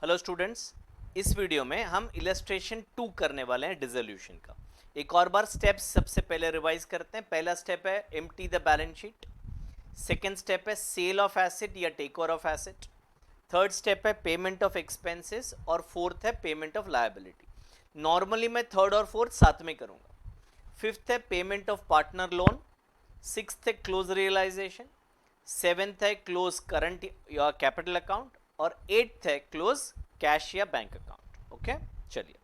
Hello students, इस video में हम इलस्ट्रेशन 2 करने वाले हैं डिसोल्यूशन का। एक और बार स्टेप्स सबसे पहले रिवाइज करते हैं। पहला स्टेप है empty the balance sheet, second step है सेल ऑफ एसेट या take over of asset, third step है पेमेंट ऑफ एक्सपेंसेस और फोर्थ है पेमेंट ऑफ लायबिलिटी। नॉर्मली मैं थर्ड और फोर्थ साथ में करूंगा। फिफ्थ है payment of partner loan, sixth है क्लोज रियलाइजेशन, सेवेंथ है क्लोज करंट या कैपिटल अकाउंट और एट्थ है क्लोज कैश या बैंक अकाउंट। ओके, चलिए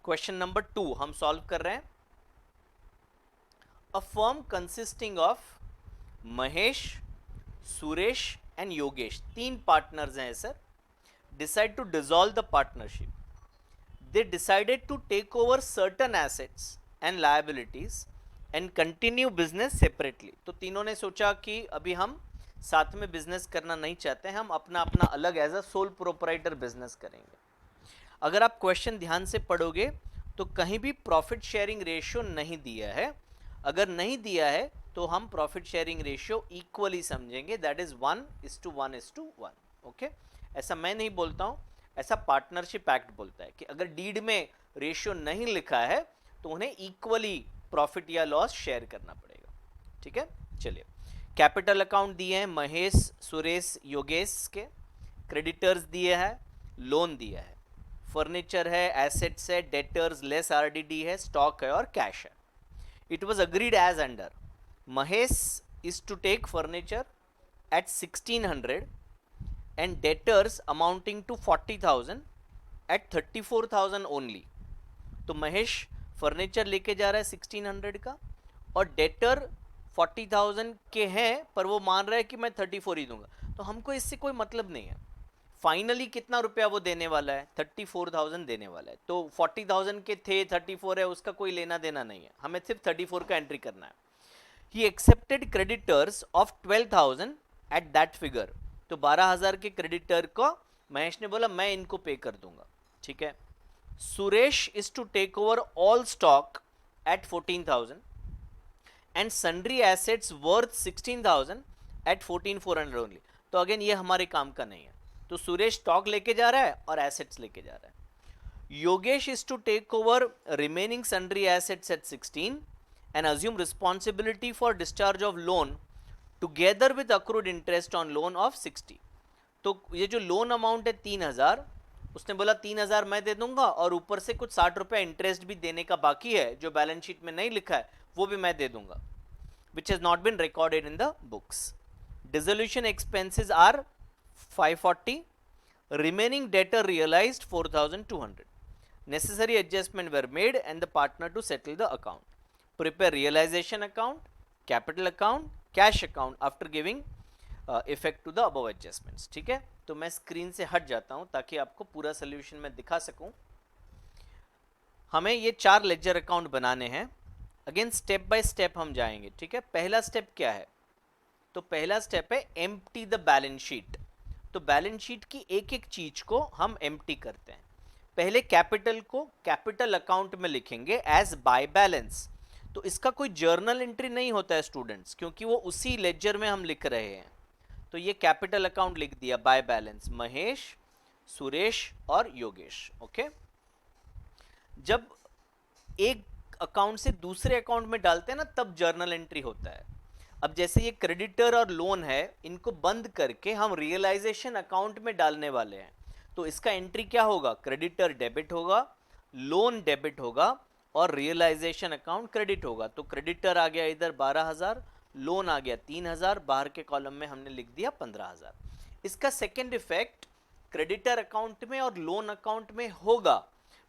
क्वेश्चन नंबर 2 हम सॉल्व कर रहे हैं। A firm consisting of Mahesh, Suresh and Yogesh, तीन पार्टनर्स हैं sir, decide to dissolve the partnership. They decided to take over certain assets and liabilities and continue business separately. तो तीनों ने सोचा कि अभी हम साथ में बिजनेस करना नहीं चाहते हैं, हम अपना अपना अलग as a sole proprietor business करेंगे। अगर आप क्वेश्चन ध्यान से पढ़ोगे तो कहीं भी प्रॉफिट शेयरिंग रेशियो नहीं दिया है। अगर नहीं दिया है तो हम प्रॉफिट शेयरिंग रेशियो इक्वली समझेंगे, दैट इज 1:1:1। ओके, ऐसा मैं नहीं बोलता हूं, ऐसा पार्टनरशिप एक्ट बोलता है कि अगर डीड में रेशियो नहीं लिखा है तो उन्हें इक्वली प्रॉफिट या लॉस शेयर करना पड़ेगा। ठीक है, चलिए कैपिटल अकाउंट दिए हैं महेश, सुरेश, योगेश के, क्रेडिटर्स दिए हैं, लोन दिया है, फर्नीचर है, एसेट्स है, डेटर्स लेस आरडीडी है, स्टॉक है और कैश है। It was agreed as under Mahesh is to take furniture at 1600 and debtors amounting to 40,000 at 34,000 only। तो महेश फर्नीचर लेके जा रहा है 1600 का और डेटर 40,000 के हैं, पर वो मान रहा है कि मैं 34 ही दूंगा। तो हमको इससे कोई मतलब नहीं है। फाइनली कितना रुपया वो देने वाला है, 34,000 देने वाला है। तो 40,000 के थे, 34 है, उसका कोई लेना देना नहीं है, हमें सिर्फ 34 का एंट्री करना है। He accepted creditors of 12,000 at that figure. तो 12,000 के क्रेडिटर को महेश ने बोला मैं इनको पे कर दूंगा। ठीक है, Suresh is to take over all stock at 14,000 and sundry assets worth 16,000 at 14,400 only. तो अगेन ये हमारे काम का नहीं है, तो सुरेश स्टॉक लेके जा रहा है और एसेट्स लेके जा रहा है। Yogesh is to take over remaining sundry assets at 16 and assume responsibility for discharge of loan together with accrued interest on loan of 60। तो ये जो लोन अमाउंट है 3,000, उसने बोला 3,000 मैं दे दूंगा और ऊपर से कुछ 60 रुपया इंटरेस्ट भी देने का बाकी है जो बैलेंस शीट में नहीं लिखा है, वो भी मैं दे दूंगा, which has not been recorded in the books. Dissolution expenses are 540, remaining debtor realized 4,200। necessary adjustment were made and the partner to settle the account. Prepare realization account, capital account, cash account after giving effect to the above adjustments. ठीक है, तो मैं screen से हट जाता हूं ताकि आपको पूरा सोल्यूशन में दिखा सकूं। हमें ये 4 लेजर अकाउंट बनाने हैं। अगेन स्टेप बाय स्टेप हम जाएंगे। ठीक है, पहला स्टेप क्या है, तो पहला स्टेप है एम्प्टी द बैलेंस शीट। तो बैलेंस शीट की एक एक चीज को हम एम्प्टी करते हैं। पहले कैपिटल को कैपिटल अकाउंट में लिखेंगे एज बाय बैलेंस। तो इसका कोई जर्नल एंट्री नहीं होता है स्टूडेंट्स, क्योंकि वो उसी लेजर में हम लिख रहे हैं। तो ये कैपिटल अकाउंट लिख दिया बाय बैलेंस, महेश, सुरेश और योगेश। ओके, जब एक अकाउंट से दूसरे अकाउंट में डालते हैं ना, तब जर्नल एंट्री होता है। अब जैसे ये क्रेडिटर और लोन है, इनको बंद करके हम रियलाइजेशन अकाउंट में डालने वाले हैं। तो इसका एंट्री क्या होगा, क्रेडिटर डेबिट होगा, लोन डेबिट होगा और रियलाइजेशन अकाउंट क्रेडिट होगा। तो क्रेडिटर आ गया इधर 12,000, लोन आ गया 3,000, बाहर के कॉलम में हमने लिख दिया 15,000। इसका सेकेंड इफेक्ट क्रेडिटर अकाउंट में और लोन अकाउंट में होगा,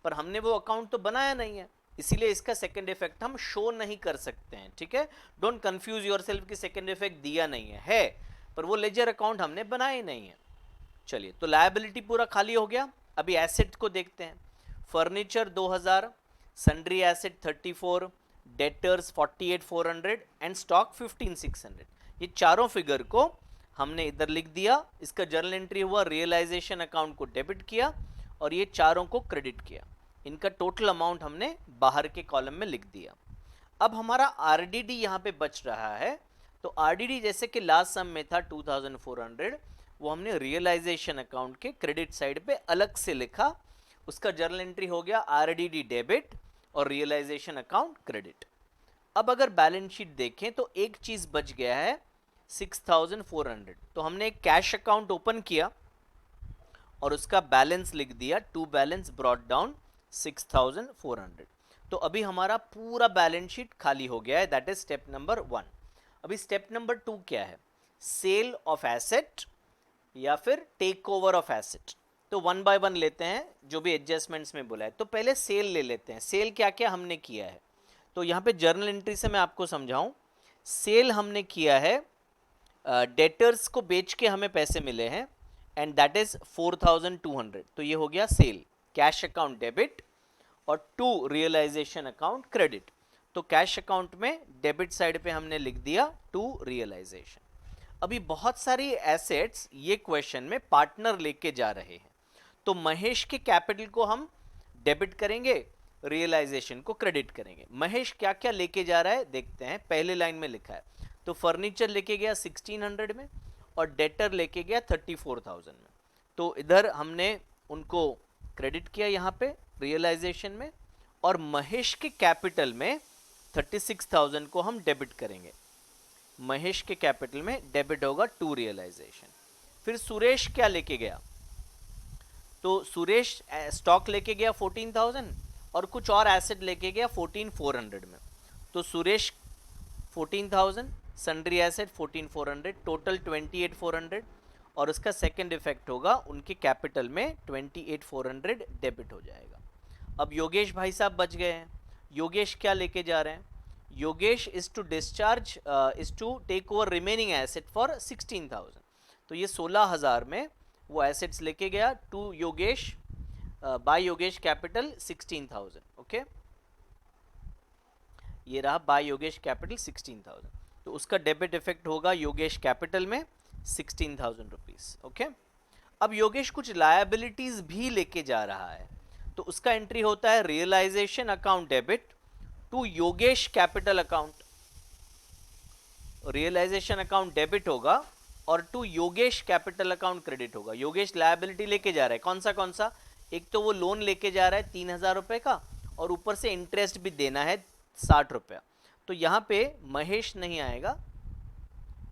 पर हमने वो अकाउंट तो बनाया नहीं है, इसीलिए इसका सेकेंड इफेक्ट हम शो नहीं कर सकते हैं। ठीक है, डोंट कंफ्यूज योरसेल्फ कि सेकेंड इफेक्ट दिया नहीं है, पर वो लेजर अकाउंट हमने बनाए नहीं है। चलिए, तो लायबिलिटी पूरा खाली हो गया। अभी एसेट को देखते हैं। Furniture 2,000, sundry asset 34, debtors 48,400 and stock 15,600। ये चारों फिगर को हमने इधर लिख दिया। इसका जर्नल एंट्री हुआ, रियलाइजेशन अकाउंट को डेबिट किया और ये चारों को क्रेडिट किया। इनका टोटल अमाउंट हमने बाहर के कॉलम में लिख दिया। अब हमारा आरडीडी यहाँ पे बच रहा है। तो आरडीडी जैसे कि लास्ट सम में था 2,400, वो हमने रियलाइजेशन अकाउंट के क्रेडिट साइड पे अलग से लिखा, उसका जर्नल एंट्री हो गया आरडीडी डेबिट और रियलाइजेशन अकाउंट क्रेडिट। अब अगर बैलेंस शीट देखें तो एक चीज बच गया है 6400। तो हमने एक कैश अकाउंट ओपन किया और उसका बैलेंस लिख दिया, टू बैलेंस ब्रॉट डाउन 6400। तो अभी हमारा पूरा बैलेंस शीट खाली हो गया है, दैट इज स्टेप नंबर 1। अभी स्टेप नंबर 2 क्या है, सेल ऑफ एसेट या फिर टेक ओवर ऑफ एसेट। तो वन बाय वन लेते हैं जो भी एडजस्टमेंट्स में बोला है। तो पहले सेल ले लेते हैं, सेल क्या क्या हमने किया है। तो यहाँ पे जर्नल एंट्री से मैं आपको समझाऊं, सेल हमने किया है डेटर्स को बेच के हमें पैसे मिले हैं एंड दैट इज 4200। तो ये हो गया सेल, कैश अकाउंट डेबिट और टू रियलाइजेशन अकाउंट क्रेडिट। तो कैश अकाउंट में डेबिट साइड पे हमने लिख दिया टू रियलाइजेशन। अभी बहुत सारी एसेट्स ये क्वेश्चन में पार्टनर लेके जा रहे हैं, तो महेश के कैपिटल को हम डेबिट करेंगे, रियलाइजेशन को क्रेडिट करेंगे। महेश क्या क्या लेके जा रहा है देखते हैं, पहले लाइन में लिखा है। तो फर्नीचर लेके गया 1600 में और डेटर लेके गया 34,000 में। तो इधर हमने उनको क्रेडिट किया यहाँ पे रियलाइजेशन में, और महेश के कैपिटल में 36,000 को हम डेबिट करेंगे। महेश के कैपिटल में डेबिट होगा टू रियलाइजेशन। फिर सुरेश क्या लेके गया, तो सुरेश स्टॉक लेके गया 14,000 और कुछ और एसेट लेके गया 14,400 में। तो सुरेश 14,000, सन्ड्री एसेट 14,400, टोटल 28,400, और उसका सेकंड इफेक्ट होगा उनके कैपिटल में 28,400 डेबिट हो जाएगा। अब योगेश भाई साहब बच गए हैं। योगेश क्या लेके जा रहे हैं, Yogesh is to discharge is to take over remaining asset for 16,000। तो ये 16,000 में वो एसेट्स लेके गया to Yogesh, by Yogesh capital 16,000। Okay, ये रहा बाय योगेश कैपिटल 16,000। तो उसका डेबिट इफेक्ट होगा योगेश कैपिटल में 16,000 रुपीज। ओके, अब योगेश कुछ लायबिलिटीज भी लेके जा रहा है, तो उसका एंट्री होता है realization account debit to Yogesh capital account. Realization account debit होगा और to Yogesh capital account credit होगा। योगेश लायबिलिटी लेके जा रहा है, कौन सा, एक तो वो लोन लेके जा रहा है 3,000 रुपए का, और ऊपर से इंटरेस्ट भी देना है 60 रुपया। तो यहाँ पे महेश नहीं आएगा,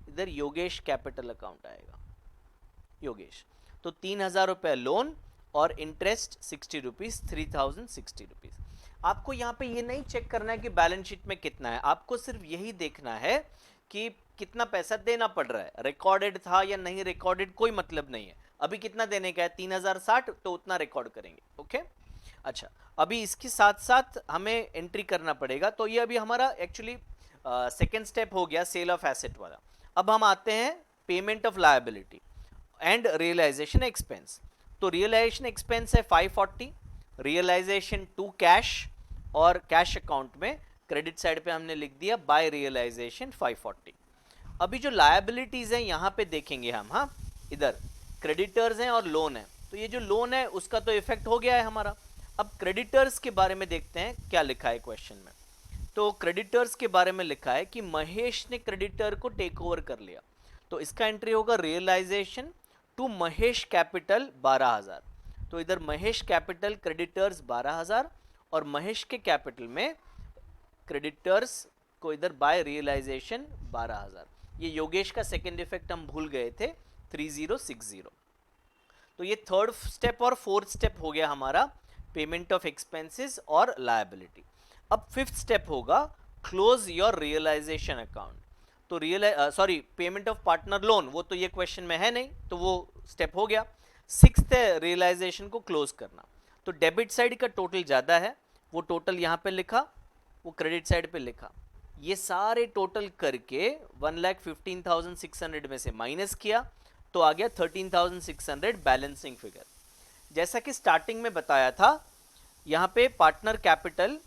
इधर योगेश कैपिटल अकाउंट आएगा, योगेश। तो 3,000 रुपए लोन और इंटरेस्ट 60 रुपीज, 3,060 रुपीज। आपको यहाँ पे ये नहीं चेक करना है कि बैलेंस शीट में कितना है, आपको सिर्फ यही देखना है कि कितना पैसा देना पड़ रहा है, रिकॉर्डेड था या नहीं रिकॉर्डेड कोई मतलब नहीं है। अभी कितना देने का है 3,060, तो उतना रिकॉर्ड करेंगे। ओके, अच्छा, अभी इसके साथ साथ हमें एंट्री करना पड़ेगा। तो ये अभी हमारा एक्चुअली सेकेंड स्टेप हो गया सेल ऑफ एसेट वाला। अब हम आते हैं payment of liability and realization expense. तो रियलाइजेशन एक्सपेंस है 540, रियलाइजेशन टू कैश, और कैश अकाउंट में क्रेडिट साइड पे हमने लिख दिया बाय रियलाइजेशन 540। अभी जो लायबिलिटीज हैं यहाँ पे देखेंगे हम, हाँ, इधर क्रेडिटर्स हैं और लोन है। तो ये जो लोन है उसका तो इफेक्ट हो गया है हमारा। अब क्रेडिटर्स के बारे में देखते हैं क्या लिखा है क्वेश्चन में। तो क्रेडिटर्स के बारे में लिखा है कि महेश ने क्रेडिटर को टेक ओवर कर लिया, तो इसका एंट्री होगा रियलाइजेशन टू महेश कैपिटल 12,000। तो इधर महेश कैपिटल क्रेडिटर्स 12,000 और महेश के कैपिटल में क्रेडिटर्स को इधर बाय रियलाइजेशन 12,000। ये योगेश का सेकेंड इफेक्ट हम भूल गए थे 3060। तो ये थर्ड स्टेप और फोर्थ स्टेप हो गया हमारा पेमेंट ऑफ एक्सपेंसेस और लायबिलिटी। अब फिफ्थ स्टेप होगा क्लोज योर रियलाइजेशन अकाउंट। तो पेमेंट ऑफ पार्टनर लोन, वो तो ये क्वेश्चन में है नहीं, तो वो स्टेप हो गया। सिक्स्थ है रियलाइजेशन को क्लोज करना। तो डेबिट साइड का टोटल ज्यादा है, वो टोटल यहाँ पे लिखा, वो क्रेडिट साइड पे लिखा। ये सारे टोटल करके 1,15,600 में से माइनस किया तो आ गया 13,600 बैलेंसिंग फिगर। जैसा कि स्टार्टिंग में बताया था, यहाँ पे पार्टनर कैपिटल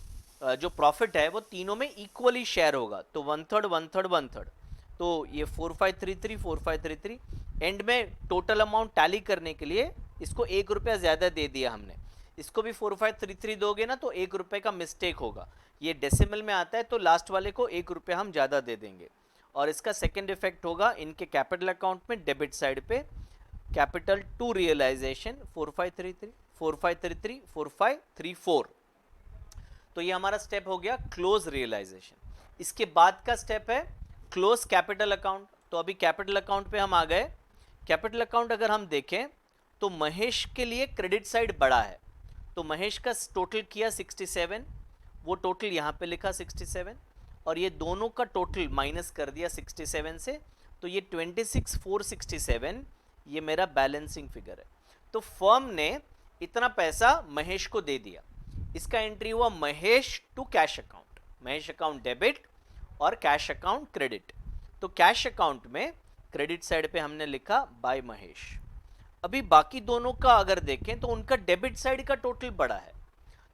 जो प्रॉफिट है वो तीनों में इक्वली शेयर होगा, तो 1/3 1/3 1/3। तो ये 4533 4533 एंड में टोटल अमाउंट टैली करने के लिए इसको 1 रुपया ज्यादा दे दिया हमने। इसको भी 4533 दोगे ना तो 1 रुपये का मिस्टेक होगा, ये डेसिमल में आता है तो लास्ट वाले को 1 रुपया हम ज़्यादा दे देंगे। और इसका सेकेंड इफेक्ट होगा इनके कैपिटल अकाउंट में डेबिट साइड पे कैपिटल टू रियलाइजेशन 4533 4533 4534। तो ये हमारा स्टेप हो गया क्लोज रियलाइजेशन। इसके बाद का स्टेप है क्लोज कैपिटल अकाउंट। तो अभी कैपिटल अकाउंट पे हम आ गए। कैपिटल अकाउंट अगर हम देखें तो महेश के लिए क्रेडिट साइड बड़ा है, तो महेश का टोटल किया 67, वो टोटल यहाँ पे लिखा 67, और ये दोनों का टोटल माइनस कर दिया 67 से, तो ये 26,467 ये मेरा बैलेंसिंग फिगर है। तो फर्म ने इतना पैसा महेश को दे दिया। इसका एंट्री हुआ Mahesh to cash account, Mahesh account debit और कैश अकाउंट क्रेडिट। तो कैश अकाउंट में क्रेडिट साइड पे हमने लिखा बाय महेश। अभी बाकी दोनों का अगर देखें तो उनका डेबिट साइड का टोटल बड़ा है,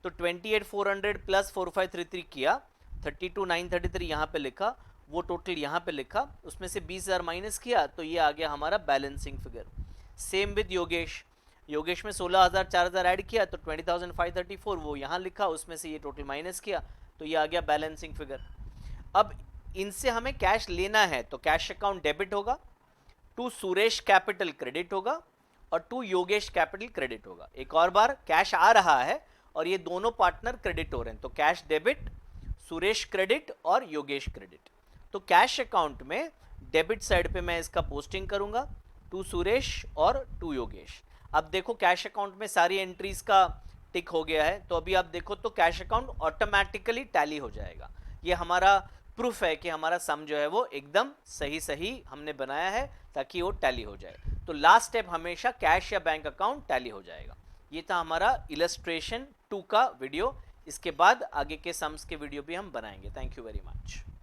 तो 28,400 प्लस 4533 किया, 32,933 यहाँ पे लिखा, वो टोटल यहाँ पे लिखा, उसमें से 20,000 माइनस किया, तो ये आ गया हमारा balancing figure. Same with Yogesh, Yogesh में 16,000 4,000 ऐड किया तो 20,534 वो यहाँ लिखा, उसमें से ये टोटल माइनस किया, तो ये आ गया बैलेंसिंग फिगर। अब इनसे हमें कैश लेना है तो कैश अकाउंट डेबिट होगा, टू सुरेश कैपिटल क्रेडिट होगा और टू योगेश कैपिटल क्रेडिट होगा। एक और बार कैश आ रहा है और ये दोनों पार्टनर क्रेडिट हो रहे हैं, तो कैश डेबिट, सुरेश क्रेडिट और योगेश क्रेडिट। तो कैश अकाउंट में डेबिट साइड पे मैं इसका पोस्टिंग करूंगा, टू सुरेश और टू योगेश। अब देखो कैश अकाउंट में सारी एंट्रीज का टिक हो गया है, तो अभी आप देखो तो कैश अकाउंट ऑटोमेटिकली टैली हो जाएगा। ये हमारा प्रूफ है कि हमारा सम जो है वो एकदम सही सही हमने बनाया है ताकि वो टैली हो जाए। तो लास्ट स्टेप हमेशा कैश या बैंक अकाउंट टैली हो जाएगा। ये था हमारा इलस्ट्रेशन 2 का वीडियो। इसके बाद आगे के सम्स के वीडियो भी हम बनाएंगे। Thank you very much.